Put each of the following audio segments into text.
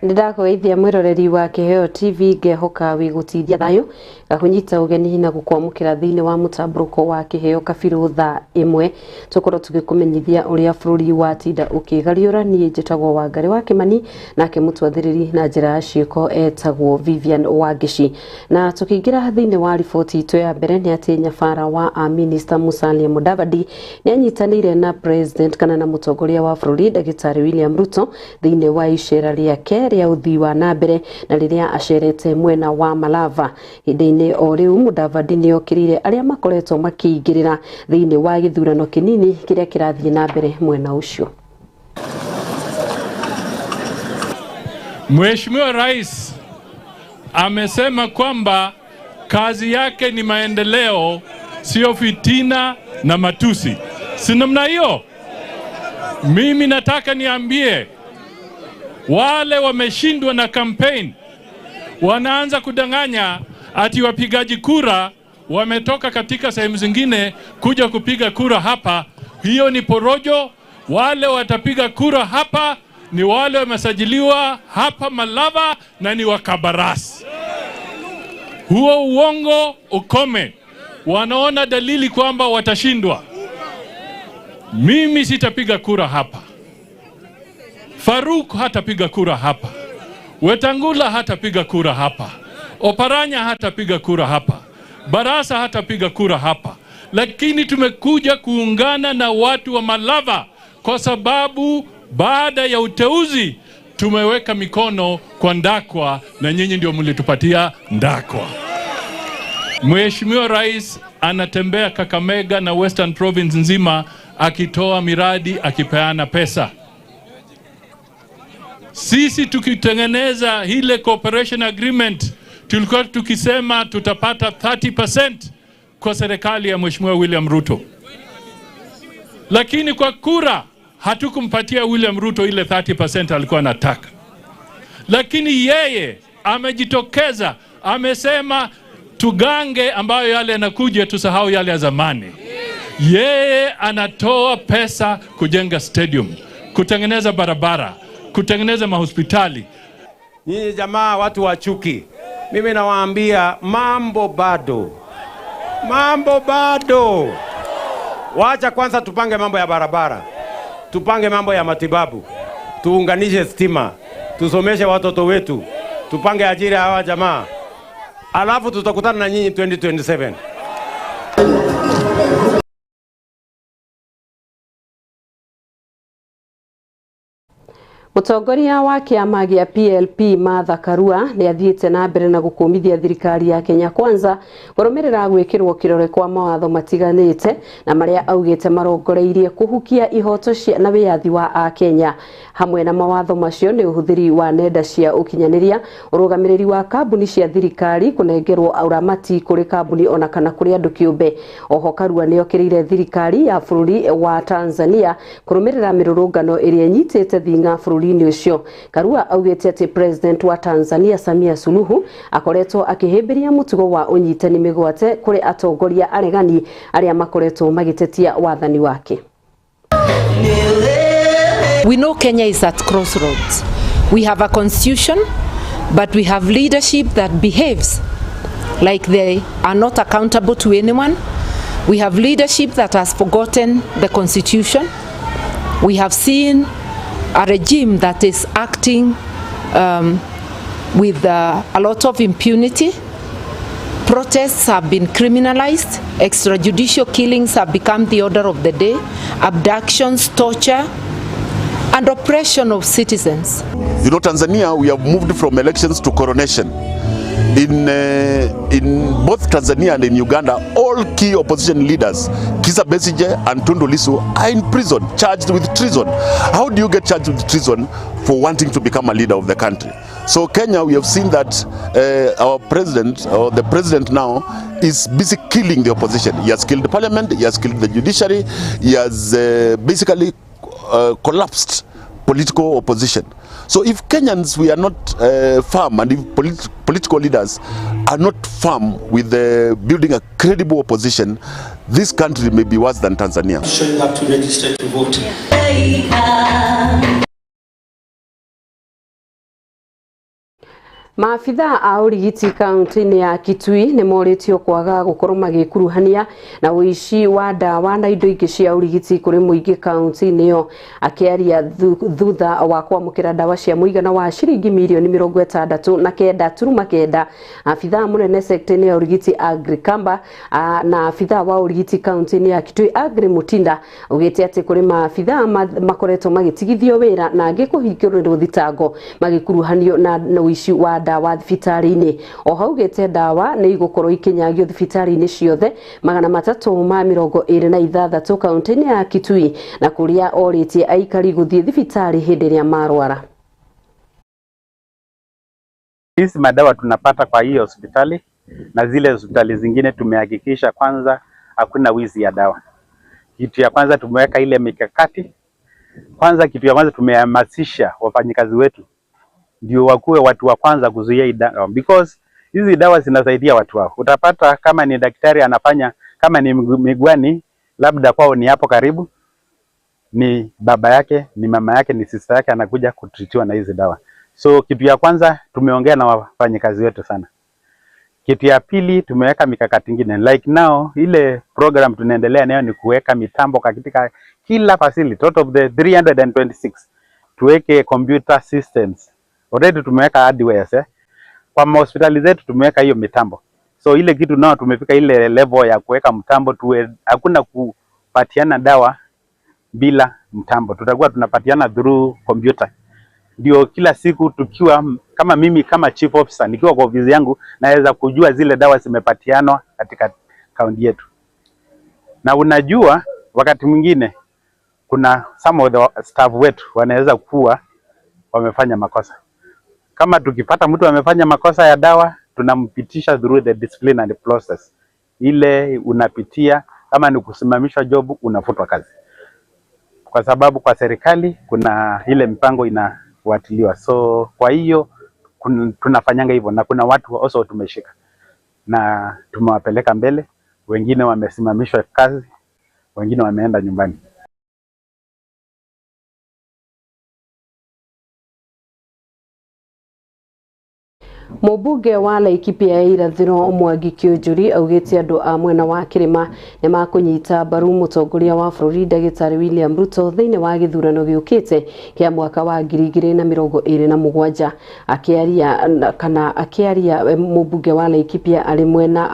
Ndakwithia mwiroreri wa Kiheo TV ngehoka wigutithia thayo gakunyita ugeni na gukwamukira thiini wa mutamburuko wa Kiheo kabiru thaa 1 tukorwo tugikumenyithia uria bururi wa tinda ukigariura nie njitagwo Wangari wa Kimani nake mutwathiriri na njira ya ciiko etagwo Vivian Wangici na tukiingira thiini wa riboti itu ya mbere ni ati nyabara wa Minister Musalia Mudavadi ni anyitanire na president kana na mutongoria wa bururi Daktari William Ruto thiini wa icera riake ria uthii wa nambere na riria acerete mwena wa Malava hindini o riu Mudavadi ni okirire aria makoretwo makiingirira thiini wa githurano kinini kiria kirathie na mbere mwena ucio. Mheshimiwa Rais amesema kwamba kazi yake ni maendeleo, sio fitina na matusi. Si namna hiyo? Mimi nataka niambie wale wameshindwa na campaign wanaanza kudanganya ati wapigaji kura wametoka katika sehemu zingine kuja kupiga kura hapa. Hiyo ni porojo. Wale watapiga kura hapa ni wale wamesajiliwa hapa Malava na ni wakabarasi. Huo uongo ukome. Wanaona dalili kwamba watashindwa. Mimi sitapiga kura hapa. Faruk hatapiga kura hapa. Wetangula hatapiga kura hapa. Oparanya hatapiga kura hapa. Barasa hatapiga kura hapa. Lakini tumekuja kuungana na watu wa Malava kwa sababu baada ya uteuzi tumeweka mikono kwa Ndakwa na nyinyi ndio mlitupatia Ndakwa. Mheshimiwa Rais anatembea Kakamega na Western Province nzima akitoa miradi, akipeana pesa. Sisi tukitengeneza hile cooperation agreement tulikuwa tukisema tutapata 30% kwa serikali ya Mheshimiwa William Ruto. Lakini kwa kura hatukumpatia William Ruto ile 30% alikuwa anataka. Lakini yeye amejitokeza, amesema tugange ambayo yale yanakuja, tusahau yale ya zamani. Yeye anatoa pesa kujenga stadium, kutengeneza barabara, kutengeneza mahospitali. Nyinyi jamaa watu wa chuki, mimi nawaambia mambo bado. Mambo bado. Wacha kwanza tupange mambo ya barabara. Tupange mambo ya matibabu. Tuunganishe stima. Tusomeshe watoto wetu. Tupange ajira hawa jamaa. Alafu tutakutana na nyinyi 2027. Mutongoria wa kiama gia PLP Martha Karua ni athiite na mbere na gukumithia thirikari ya Kenya Kwanza kurumirira gwikirwo kirore kwa mawatho matiganite na maria augite marongoreirie kuhukia ihoto cia na wiyathi wa a Kenya. Hamwe na mawatho macio ni uhuthiri wa nenda cia ukinyaniria, urugamiriri wa kambuni cia thirikari kunengerwo auramati kuri kambuni ona kana kuri andu kiumbe. Oho Karua ni okirire thirikari ya bururi wa Tanzania kurumirira mirurungano iria nyitite thinga bururi-ini ucio. Karua augite ati president wa Tanzania Samia Suluhu akoretwo akihimbiria mutugo wa unyitani migwate kuri atongoria aregani aria makoretwo magitetia wathani wake. We know Kenya is at crossroads. We have a constitution, but we have leadership that behaves like they are not accountable to anyone. We have leadership that has forgotten the constitution. We have seen a regime that is acting with a lot of impunity. Protests have been criminalized. Extrajudicial killings have become the order of the day. Abductions, torture, and oppression of citizens. You know, Tanzania, we have moved from elections to coronation. In both Tanzania and in Uganda, all key opposition leaders, Kizza Besigye and Tundu Lissu, are in prison, charged with treason. How do you get charged with treason for wanting to become a leader of the country? So Kenya, we have seen that our president, or the president now, is busy killing the opposition. He has killed the parliament, he has killed the judiciary, he has basically collapsed political opposition. So if Kenyans, we are not firm, and if political leaders are not firm with building a credible opposition, this country may be worse than Tanzania. Showing up to register to vote. Maafitha a urigiti kaunti-ini ya Kitui ni moritio kwaga gukorwo magikuruhania na uici wa ndawa na indo ingĩ cia urigiti kuri muingi kaunti-ini iyo. Akiaria thutha wa kwamũkĩra ndawa cia mũigana wa ciringi mirioni 69.9, afitha munene sekta-ini ya urigiti Agri Kamba na afitha wa urigiti kaunti-ini ya Kitui Agri Mutinda ugĩte atĩ kuri maafitha makoretwo magitigithio wĩra na angĩ kũhingĩrĩrwo thitango magikuruhanio na uici wa ndawa thibitari-ini. O hau gete ndawa nĩ igũkorwo ikinyagio thibitari-ini ciothe 326 kaunti-ini ya Kitui na kuria oritie aikari guthie thibitari hindi ĩrĩa marwara. Hizi madawa tunapata kwa hii hospitali na zile hospitali zingine tumehakikisha kwanza hakuna wizi ya dawa. Kitu ya kwanza tumeweka ile mikakati. Kwanza kitu ya kwanza tumehamasisha wafanyikazi wetu ndio wakuwe watu wa kwanza kuzuia hii dawa, because hizi dawa zinasaidia watu wao. Utapata kama ni daktari anafanya, kama ni Migwani, labda kwao ni hapo karibu, ni baba yake, ni mama yake, ni sister yake anakuja kutritiwa na hizi dawa. So kitu ya kwanza tumeongea na wafanyikazi wetu sana. Kitu ya pili tumeweka mikakati ingine. Like now ile program tunaendelea nayo ni kuweka mitambo katika kila facility. Out of the 326 tuweke computer systems. Already tumeweka hardware kwa hospitali zetu, tumeweka hiyo mitambo. So ile kitu nao tumefika ile level ya kuweka mtambo, hakuna kupatiana dawa bila mtambo. Tutakuwa tunapatiana through computer. Ndio kila siku tukiwa kama mimi kama chief officer nikiwa kwa ofisi yangu naweza kujua zile dawa zimepatianwa katika kaunti yetu. Na unajua wakati mwingine kuna some of the staff wetu wanaweza kuwa wamefanya makosa. Kama tukipata mtu amefanya makosa ya dawa, tunampitisha through the disciplinary process. Ile unapitia, kama ni kusimamishwa job, unafutwa kazi. Kwa sababu kwa serikali kuna ile mpango inafuatiliwa. So kwa hiyo tunafanyanga hivyo, na kuna watu also tumeshika na tumewapeleka mbele, wengine wamesimamishwa kazi, wengine wameenda nyumbani. Mubunge wa Laikipia ya irathiro Mwangi Kĩũnjũri augĩte andũ a mwena wa Kĩrĩma nĩ makũnyita mbaru mũtongoria wa bũrũri Ndagĩtarĩ William Ruto thĩinĩ wa gĩthurano gĩũkĩte kĩa mwaka wa 2027. Akĩaria mubunge wa Laikipia arĩ mwena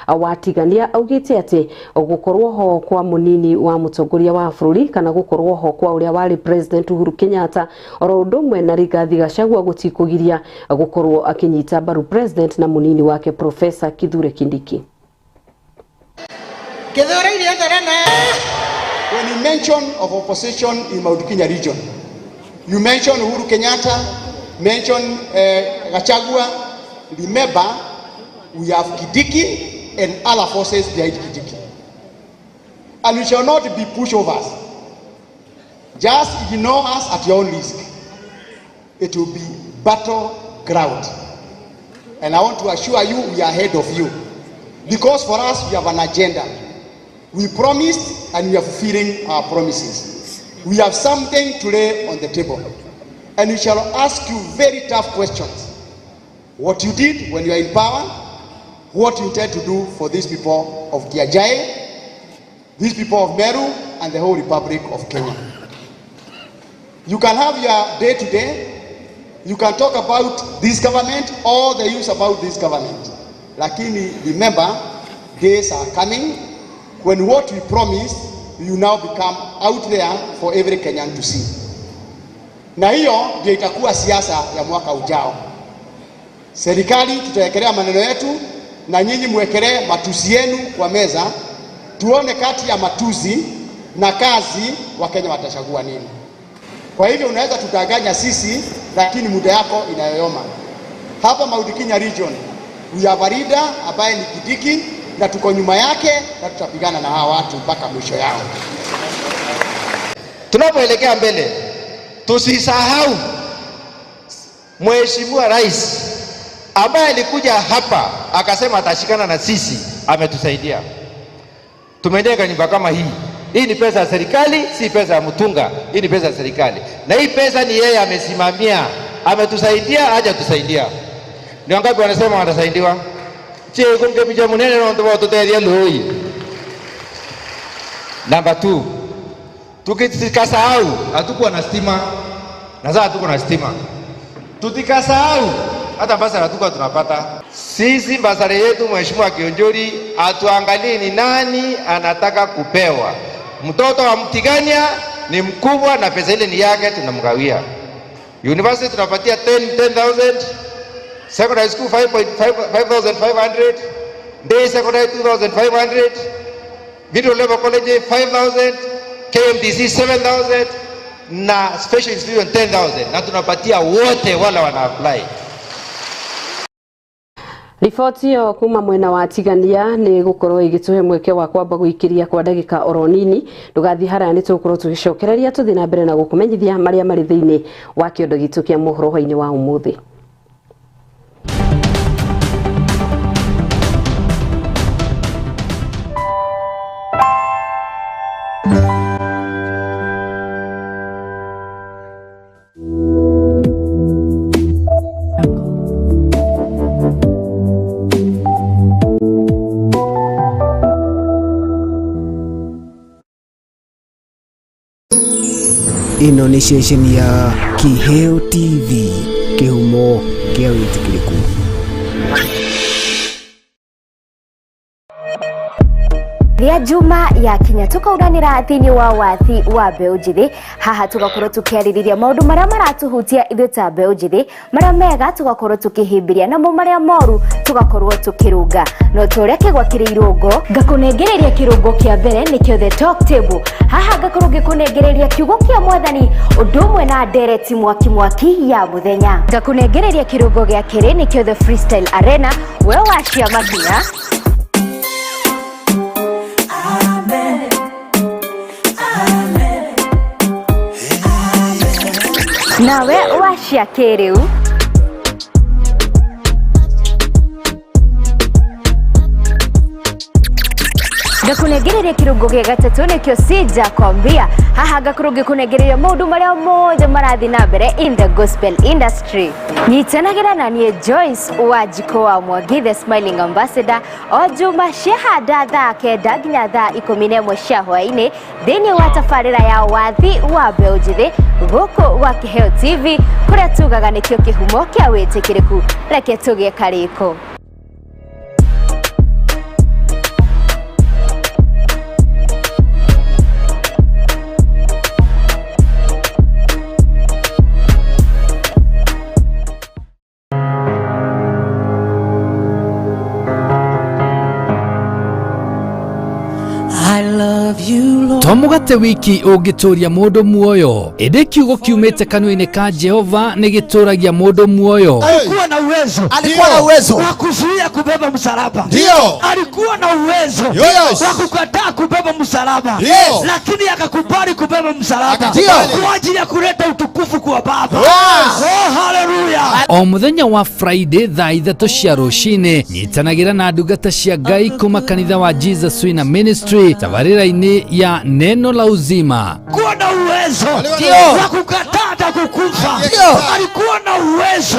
wa tigania augĩte atĩ gukorwo ho kwa munini wa mũtongoria wa bũrũri kana gukorwo ho kwa ũrĩa wari president Uhuru Kenyatta oro ũndũ ũmwe na Rigathi Gachagua gũtikũgiria gukorwo akinyita mbaru president na munini wake Professor Kithure Kindiki. When you mention of opposition in Mount Kenya region, you mention Uhuru Kenyatta, mention Gachagua. Remember, we have Kindiki and other forces behind Kindiki. And we shall not be pushovers. Just ignore us at your own risk. It will be battleground. And I want to assure you, we are ahead of you. Because for us, we have an agenda. We promised and we are fulfilling our promises. We have something to lay on the table. And we shall ask you very tough questions. What you did when you were in power, what you intend to do for these people of Kiajai, these people of Meru, and the whole Republic of Kenya. You can have your day-to-day, you can talk about this government, all the use about this government. Lakini remember, days are coming when what we promised, you now become out there for every Kenyan to see. Na hiyo ndio itakuwa siasa ya mwaka ujao. Serikali tutawekelea maneno yetu, na nyinyi muwekelee matusi yenu kwa meza, tuone kati ya matusi na kazi Wakenya watachagua nini. Kwa hivyo unaweza tutaganya sisi, lakini muda yako inayoyoma. Hapa Mount Kenya region, we have a leader ambaye ni Kindiki, na tuko nyuma yake na tutapigana na hawa watu mpaka mwisho yao. Tunapoelekea mbele, tusisahau Mheshimiwa Rais ambaye alikuja hapa akasema atashikana na sisi, ametusaidia. Tumejenga nyumba kama hii. Hii ni pesa ya serikali, si pesa ya mtunga. Hii ni pesa ya serikali. Na hii pesa ni yeye amesimamia. ametusaidia hajatusaidia? Ni wangapi wanasema watasaidiwa? Je, kumke picha munene na ndio tutedia loi. Number 2. Tukikasahau hatukuwa na stima. Na sasa tuko na stima. Tutikasahau hata basara hatukuwa tunapata. Sisi basara yetu Mheshimiwa Kionjori atuangalie ni nani anataka kupewa. Mtoto wa Mtigania ni mkubwa na pesa ile ni yake tunamgawia. University tunapatia 10,000, secondary school 5,500, day secondary 2,500, video level college 5,000, KMTC 7,000 na special institution 10,000 na tunapatia wote wala wana apply. Riboti yo kuma mwena wa Tigania ni gukorwo igituhe mweke wa kwamba guikiria kwa ndagika oro nini ndugathi hara ni tukorwo tugicokereria tuthi na mbere na gukumenyithia maria mari thiini wa kiondo gitu kia mohoro hwaini wa umuthi. Ino ni ceceni ya Kiheo TV, kihumo kia witikiriku. Ria Juma ya Kinya tukauganira thini wa wathi wa mbeu njithi haha tugakorwo tukiaririria maundu maria maratuhutia ithuĩ ta mbeu njithi maria mega tugakorwo tukihimbiria namo maria moru tugakorwo tukirunga no turia kigwakire irungo ngakunengereria kirungo kia mbere nikio the talk table haha ngakorwo ngikunengereria kiugo kia mwathani undu umwe na ndereti mwaki ya muthenya ngakunengereria kirungo gia kiri nikio the freestyle arena we washia Makinya nawe washia kiriu ngakunegereria kirungo gia gatatu nikio sija kwambia haha ngakorwo ngikunegereria maundu maria moja marathi na mbere in the gospel industry nyitanagira na nie Joyce Wanjiko wa Mwangi the smiling ambassador o juma shahada thaa kenda nginya thaa 11 cia hwaini thini wa tafarira ya wathi wa mbeu njithi guku wa Kiheo TV kuria tugaga nikio kihumo kia witikiriku reke tugie kariko. Tomugate wiki ugituria mundu muoyo ende kiugo kiumete kanua-ini ka Jehova ni gituragia mundu muoyo. Alikuwa na uwezo wa kuzuia kubeba msalaba. Ndio. Alikuwa na uwezo wa kukataa kubeba msalaba. Lakini akakubali kubeba msalaba kwa ajili ya kuleta utukufu kwa Baba. Oh, hallelujah. O muthenya wa Friday thaa 3 cia rucini nyitanagira na ndungata cia Ngai kuma kanitha wa Jesus Wina Ministry tabarira-ini ya neno la uzima. Alikuwa na uwezo wa kukataa na kukufa. Alikuwa na uwezo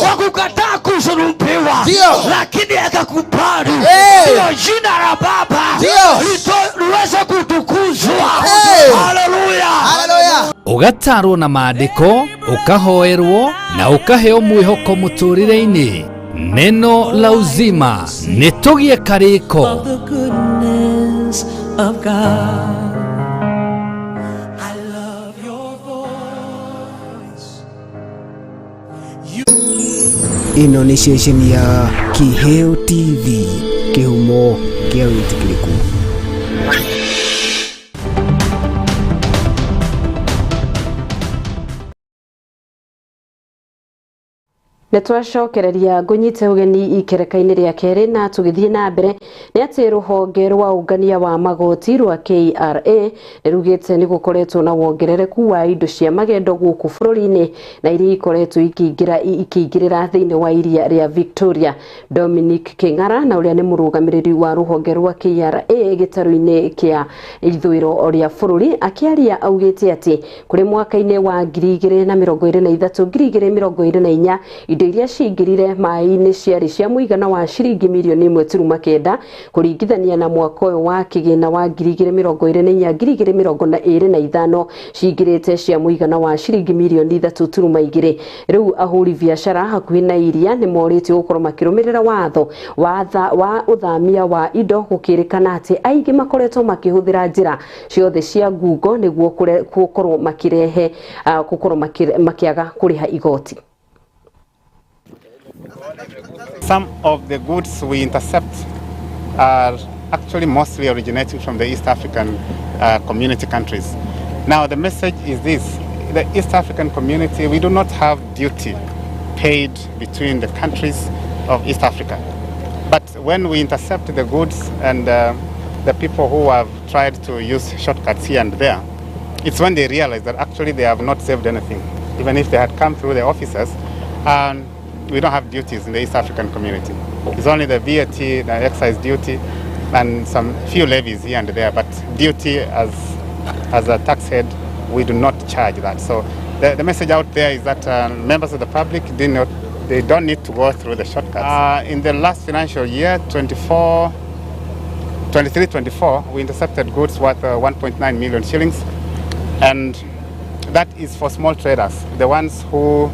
wa kukataa kusulubiwa. Lakini akakubali. Ndio jina la Baba liweze kutukuzwa. Haleluya. Ugatarwo na maandiko, ukahoerwo na ukaheo mwihoko muturire-ini. Neno la uzima nitugie kariko. Of God. I love your voice. Ino ni ceceni ya Kiheo TV, kihumo kia witikiriku. Nitwacokereria ngunyite ugeni ikereka-ini ria keri na tugithie na mbere ni ati ruhonge rwa ungania wa magoti rwa KRA nirugite ni gukoretwo na wongerereku wa indo cia magendo guku bururi-ini na iria ikoretwo ikingirira thiini wa iria ria Victoria. Dominic King'ara na uria ni murugamiriri wa ruhonge rwa KRA gitaru-ini kia ithwiro ria bururi akiaria augite ati kuri mwaka-ini wa 2023-2024 indo iria cingirire mai-ini ciari cia muigana wa ciringi milioni 1.9 kuringithania na mwaka uyu wa kigina wa 2024-2025 cingirite cia muigana wa ciringi milioni 3.2. Riu ahuri biashara hakuhi na iria ni morite gukorwo makirumirira watho wa uthamia wa indo gukirikana ati aingi makoretwo makihuthira njira ciothe cia ngungo niguo gukorwo makirehe gukorwo makiaga kuriha igoti. Some of the goods we intercept are actually mostly originating from the East African community countries. Now the message is this: the East African community, we do not have duty paid between the countries of East Africa. But when we intercept the goods and the people who have tried to use shortcuts here and there, it's when they realize that actually they have not saved anything. Even if they had come through the officers, we don't have duties in the East African community. It's only the VAT, the excise duty, and some few levies here and there. But duty as a tax head, we do not charge that. So the message out there is that members of the public they don't need to go through the shortcuts. In the last financial year, 23-24, we intercepted goods worth 1.9 million shillings, and that is for small traders, the ones who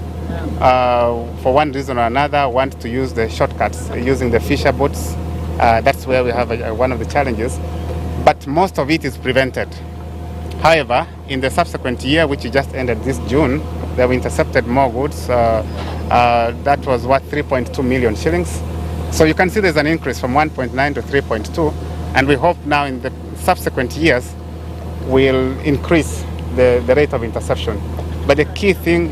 for one reason or another want to use the shortcuts using the fisher boats. That's where we have one of the challenges, but most of it is prevented. However, in the subsequent year, which just ended this June, they have intercepted more goods. That was worth 3.2 million shillings. So you can see there's an increase from 1.9 to 3.2, and we hope now in the subsequent years we'll increase the rate of interception. But the key thing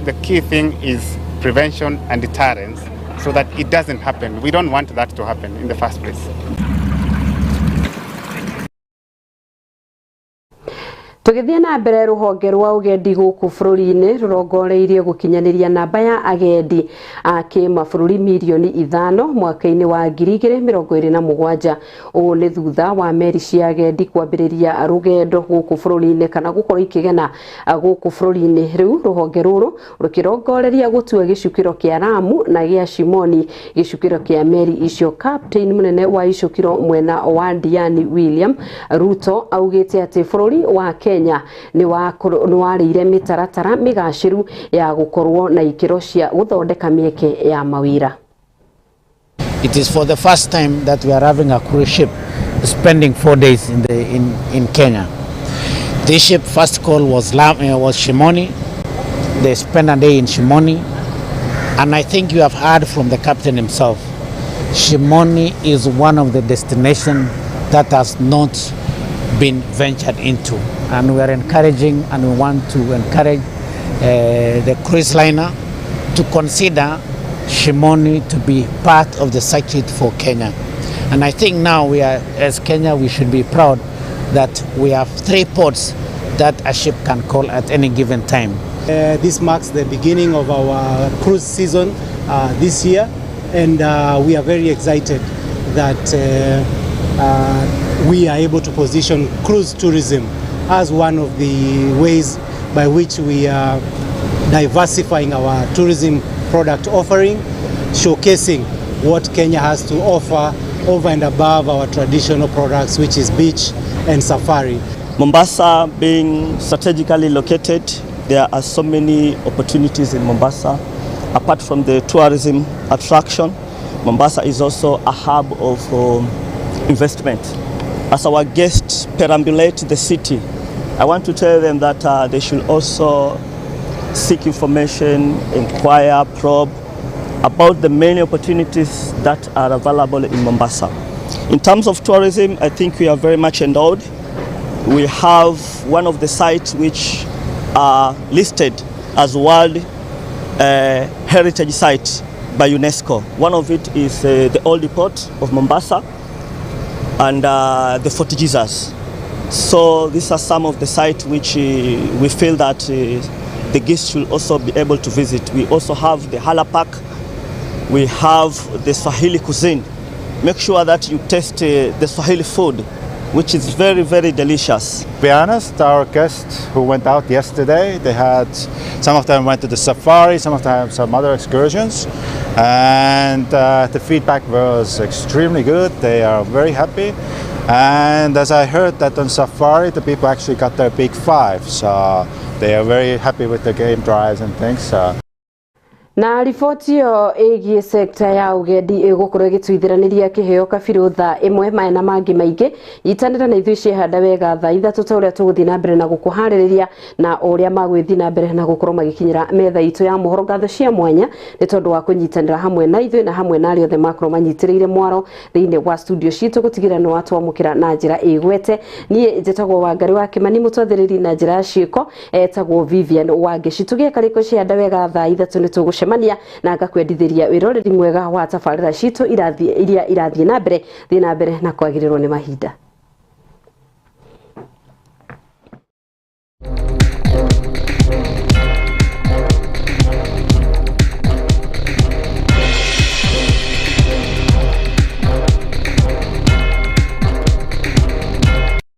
is prevention and deterrence, so that it doesn't happen. We don't want that to happen in the first place. Tugithia na mbere ruhonge rwa ugendi guku bururi-ini rurongoreirie gukinyaniria namba ya agendi a kimabũrũri milioni 5 mwaka-ini wa 2027. Ũũ nĩ thutha wa meri cia agendi kwambĩrĩria rugendo guku bururi-ini kana gukorwo ikigena guku bururi-ini. Riu ruhonge ruru rukirongoreria gutua gicukiro kia Lamu na gia Shimoni gicukiro kia meri icio. Captain munene wa icukiro mwena wa Diani William Ruto augite ati bururi wa Kenya ni warĩire mĩtaratara mĩgaciru ya gukorwo na ikiro cia guthondeka mieke ya mawira. It is for the first time that we are having a cruise ship spending 4 days in Kenya. This ship first call was Shimoni. They spent a day in Shimoni, and I think you have heard from the captain himself. Shimoni is one of the destinations that has not been ventured into, and we are encouraging and we want to encourage the cruise liner to consider Shimoni to be part of the circuit for Kenya. And I think now we are, as Kenya, we should be proud that we have 3 ports that a ship can call at any given time. This marks the beginning of our cruise season this year, and we are very excited that we are able to position cruise tourism as one of the ways by which we are diversifying our tourism product offering, showcasing what Kenya has to offer over and above our traditional products, which is beach and safari. Mombasa being strategically located, there are so many opportunities in Mombasa. Apart from the tourism attraction, Mombasa is also a hub of investment. As our guests perambulate the city, I want to tell them that they should also seek information, inquire, probe about the many opportunities that are available in Mombasa. In terms of tourism, I think we are very much endowed. We have one of the sites which are listed as World Heritage Site by UNESCO. One of it is the old port of Mombasa and the Fort Jesus. So these are some of the sites which we feel that the guests should also be able to visit. We also have the Hala Park. We have the Swahili cuisine. Make sure that you taste the Swahili food, which is very, very delicious. To be honest, our guests who went out yesterday, some of them went to the safari, some of them some other excursions, and the feedback was extremely good. They are very happy. And as I heard that on safari, the people actually got their big five, so they are very happy with the game drives and things. Na riboti yo ĩgiĩ sekta ya ũgendi ĩgũkorwo ĩgĩtuithĩranĩria kĩheo Kabiru thaa 1 maya na mangĩ maingĩ yitanĩra na ithuĩ ciehanda wega thaa 3 ta ũrĩa tũgũthiĩ na mbere na gũkũharĩrĩria na ũrĩa magwĩthiĩ na mbere na gũkorwo magĩkinyĩra metha itũ ya mohoro ngatho cia mwanya nĩ tondũ wa kũnyitanĩra hamwe na ithuĩ na hamwe na arĩa othe makorwo manyitĩrĩire mwaro thĩinĩ wa studio citũ gũtigĩrĩra nĩ watwamũkĩra na njĩra ĩgwete. Niĩ njĩtagwo Wangari wa Kĩmani, mũtwathĩrĩri na njĩra ya ciĩko etagwo Vivian Wangeci. Tũgĩka rĩko ciehanda wega thaa 3 nĩ tũgũcemania na ngakwendithĩria wĩroreri mwega wa tabarĩra citũ iria irathiĩ na mbere na kwagĩrĩrwo nĩ mahinda.